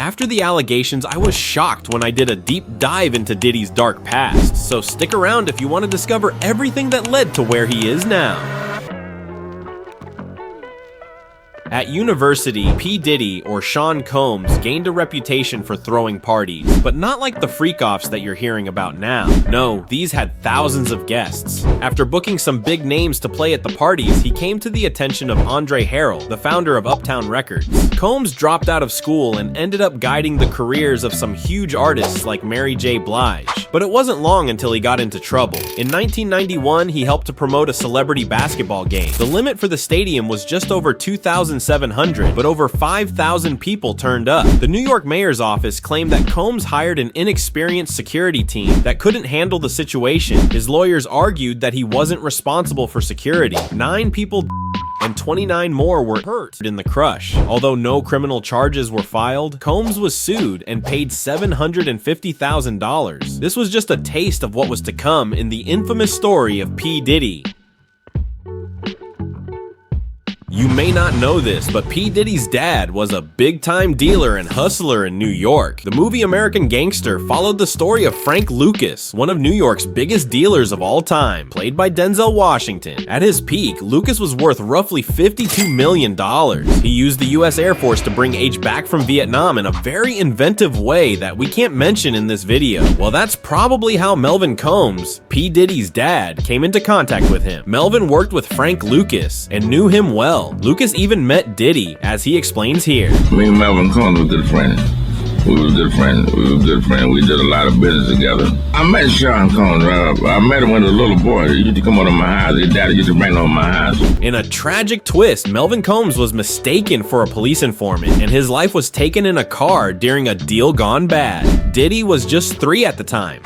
After the allegations, I was shocked when I did a deep dive into Diddy's dark past, so stick around if you want to discover everything that led to where he is now. At university, P Diddy, or Sean Combs, gained a reputation for throwing parties, but not like the freak-offs that you're hearing about now. No, these had thousands of guests. After booking some big names to play at the parties, he came to the attention of Andre Harrell, the founder of Uptown Records. Combs dropped out of school and ended up guiding the careers of some huge artists like Mary J. Blige. But it wasn't long until he got into trouble. In 1991, he helped to promote a celebrity basketball game. The limit for the stadium was just over 2,700, but over 5,000 people turned up. The New York mayor's office claimed that Combs hired an inexperienced security team that couldn't handle the situation. His lawyers argued that he wasn't responsible for security. 9 people and 29 more were hurt in the crush. Although no criminal charges were filed, Combs was sued and paid $750,000. This was just a taste of what was to come in the infamous story of P. Diddy. You may not know this, but P. Diddy's dad was a big-time dealer and hustler in New York. The movie American Gangster followed the story of Frank Lucas, one of New York's biggest dealers of all time, played by Denzel Washington. At his peak, Lucas was worth roughly $52 million. He used the US Air Force to bring H back from Vietnam in a very inventive way that we can't mention in this video. Well, that's probably how Melvin Combs, P. Diddy's dad, came into contact with him. Melvin worked with Frank Lucas and knew him well. Lucas even met Diddy, as he explains here. Me and Melvin Combs were good friends. We did a lot of business together. I met Sean Combs. I met him when he was a little boy. He used to come over to my house. His daddy used to bring him over to my house. In a tragic twist, Melvin Combs was mistaken for a police informant, and his life was taken in a car during a deal gone bad. Diddy was just 3 at the time.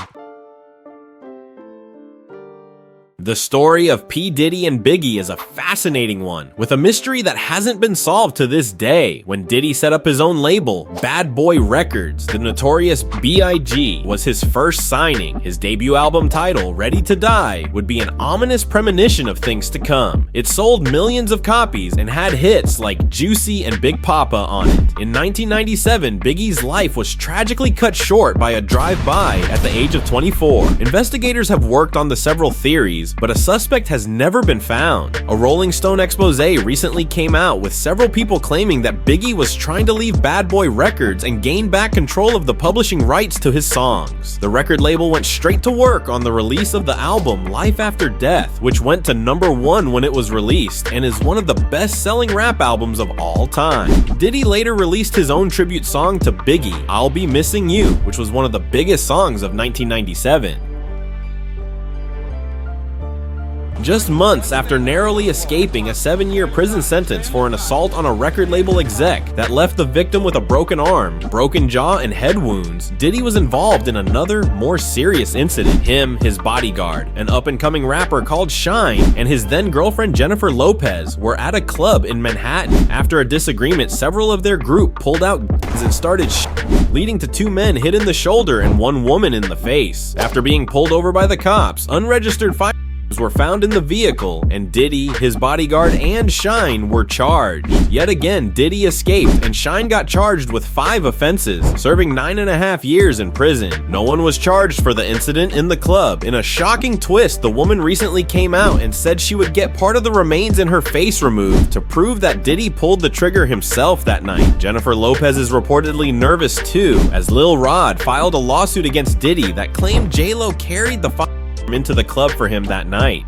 The story of P. Diddy and Biggie is a fascinating one, with a mystery that hasn't been solved to this day. When Diddy set up his own label, Bad Boy Records, the notorious B.I.G. was his first signing. His debut album title, Ready to Die, would be an ominous premonition of things to come. It sold millions of copies and had hits like Juicy and Big Papa on it. In 1997, Biggie's life was tragically cut short by a drive-by at the age of 24. Investigators have worked on the several theories, but a suspect has never been found. A Rolling Stone expose recently came out with several people claiming that Biggie was trying to leave Bad Boy Records and gain back control of the publishing rights to his songs. The record label went straight to work on the release of the album Life After Death, which went to #1 when it was released and is one of the best-selling rap albums of all time. Diddy later released his own tribute song to Biggie, I'll Be Missing You, which was one of the biggest songs of 1997. Just months after narrowly escaping a 7-year prison sentence for an assault on a record label exec that left the victim with a broken arm, broken jaw, and head wounds, Diddy was involved in another, more serious incident. Him, his bodyguard, an up-and-coming rapper called Shine, and his then-girlfriend Jennifer Lopez were at a club in Manhattan. After a disagreement, several of their group pulled out guns and started leading to 2 men hit in the shoulder and 1 woman in the face. After being pulled over by the cops, unregistered firearms were found in the vehicle, and Diddy, his bodyguard, and Shine were charged. Yet again, Diddy escaped, and Shine got charged with 5 offenses, serving 9.5 years in prison. No one was charged for the incident in the club. In a shocking twist, the woman recently came out and said she would get part of the remains in her face removed to prove that Diddy pulled the trigger himself that night. Jennifer Lopez is reportedly nervous too, as Lil Rod filed a lawsuit against Diddy that claimed J-Lo carried the into the club for him that night.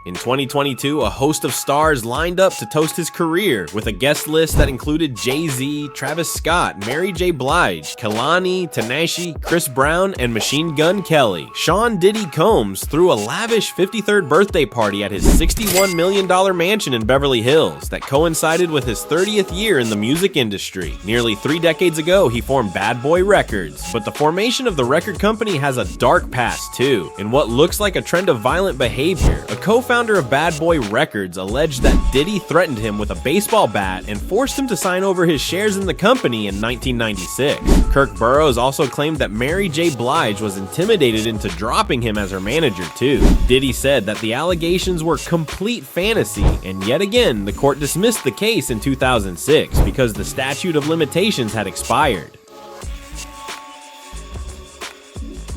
In 2022, a host of stars lined up to toast his career, with a guest list that included Jay-Z, Travis Scott, Mary J. Blige, Kehlani, Tinashe, Chris Brown, and Machine Gun Kelly. Sean Diddy Combs threw a lavish 53rd birthday party at his $61 million mansion in Beverly Hills that coincided with his 30th year in the music industry. Nearly 3 decades ago, he formed Bad Boy Records, but the formation of the record company has a dark past too. In what looks like a trend of violent behavior, a co-founder co-founder of Bad Boy Records, alleged that Diddy threatened him with a baseball bat and forced him to sign over his shares in the company in 1996. Kirk Burrows also claimed that Mary J. Blige was intimidated into dropping him as her manager too. Diddy said that the allegations were complete fantasy, and yet again, the court dismissed the case in 2006 because the statute of limitations had expired.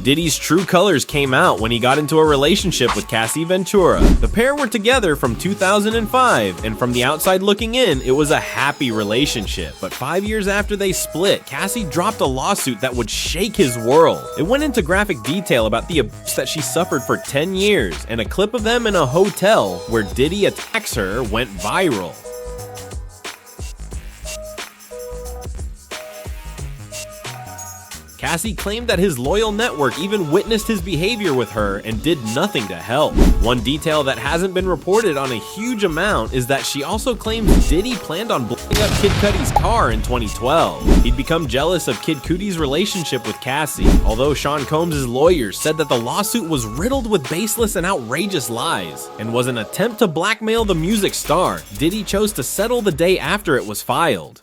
Diddy's true colors came out when he got into a relationship with Cassie Ventura. The pair were together from 2005, and from the outside looking in, it was a happy relationship. But 5 years after they split, Cassie dropped a lawsuit that would shake his world. It went into graphic detail about the abuse that she suffered for 10 years, and a clip of them in a hotel where Diddy attacks her went viral. Cassie claimed that his loyal network even witnessed his behavior with her and did nothing to help. One detail that hasn't been reported on a huge amount is that she also claims Diddy planned on blowing up Kid Cudi's car in 2012. He'd become jealous of Kid Cudi's relationship with Cassie, although Sean Combs' lawyers said that the lawsuit was riddled with baseless and outrageous lies and was an attempt to blackmail the music star. Diddy chose to settle the day after it was filed.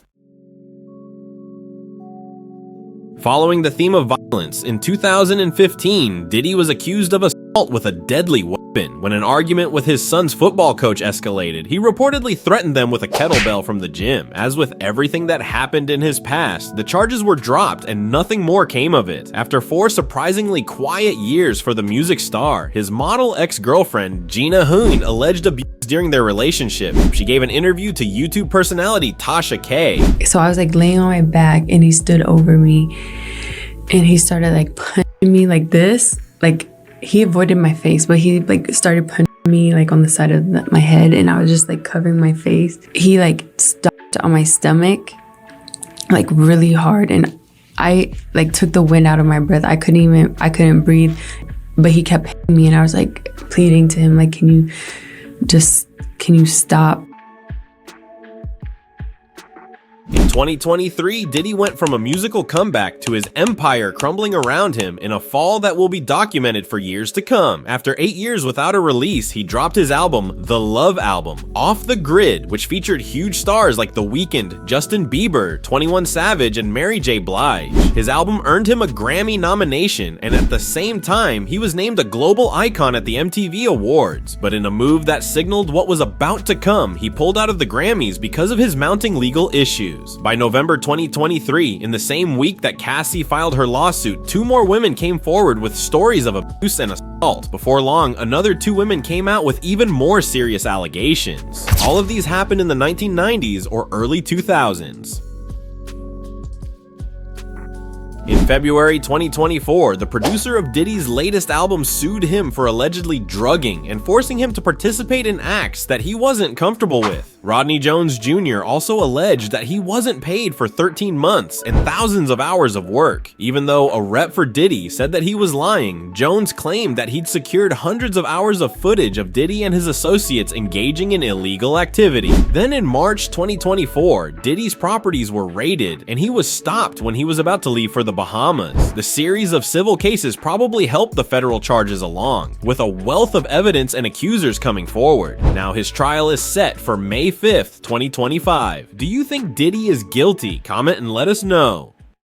Following the theme of violence, in 2015, Diddy was accused of assault with a deadly weapon. When an argument with his son's football coach escalated, he reportedly threatened them with a kettlebell from the gym. As with everything that happened in his past, the charges were dropped and nothing more came of it. After 4 surprisingly quiet years for the music star, his model ex-girlfriend, Gina Hoon, alleged abuse during their relationship. She gave an interview to YouTube personality Tasha K. So I was like laying on my back and he stood over me and he started like punching me like this. Like he avoided my face, but he like started punching me like on the side of my head, and I was just like covering my face. He like stopped on my stomach like really hard, and I like took the wind out of my breath. I couldn't breathe, but he kept hitting me, and I was like pleading to him like, can you stop? In 2023, Diddy went from a musical comeback to his empire crumbling around him in a fall that will be documented for years to come. After 8 years without a release, he dropped his album, The Love Album, Off the Grid, which featured huge stars like The Weeknd, Justin Bieber, 21 Savage, and Mary J. Blige. His album earned him a Grammy nomination, and at the same time, he was named a global icon at the MTV Awards. But in a move that signaled what was about to come, he pulled out of the Grammys because of his mounting legal issues. By November 2023, in the same week that Cassie filed her lawsuit, 2 more women came forward with stories of abuse and assault. Before long, another 2 women came out with even more serious allegations. All of these happened in the 1990s or early 2000s. In February 2024, the producer of Diddy's latest album sued him for allegedly drugging and forcing him to participate in acts that he wasn't comfortable with. Rodney Jones Jr. also alleged that he wasn't paid for 13 months and thousands of hours of work. Even though a rep for Diddy said that he was lying, Jones claimed that he'd secured hundreds of hours of footage of Diddy and his associates engaging in illegal activity. Then in March 2024, Diddy's properties were raided and he was stopped when he was about to leave for the Bahamas. The series of civil cases probably helped the federal charges along, with a wealth of evidence and accusers coming forward. Now his trial is set for May 5th, 2025. Do you think Diddy is guilty? Comment and let us know.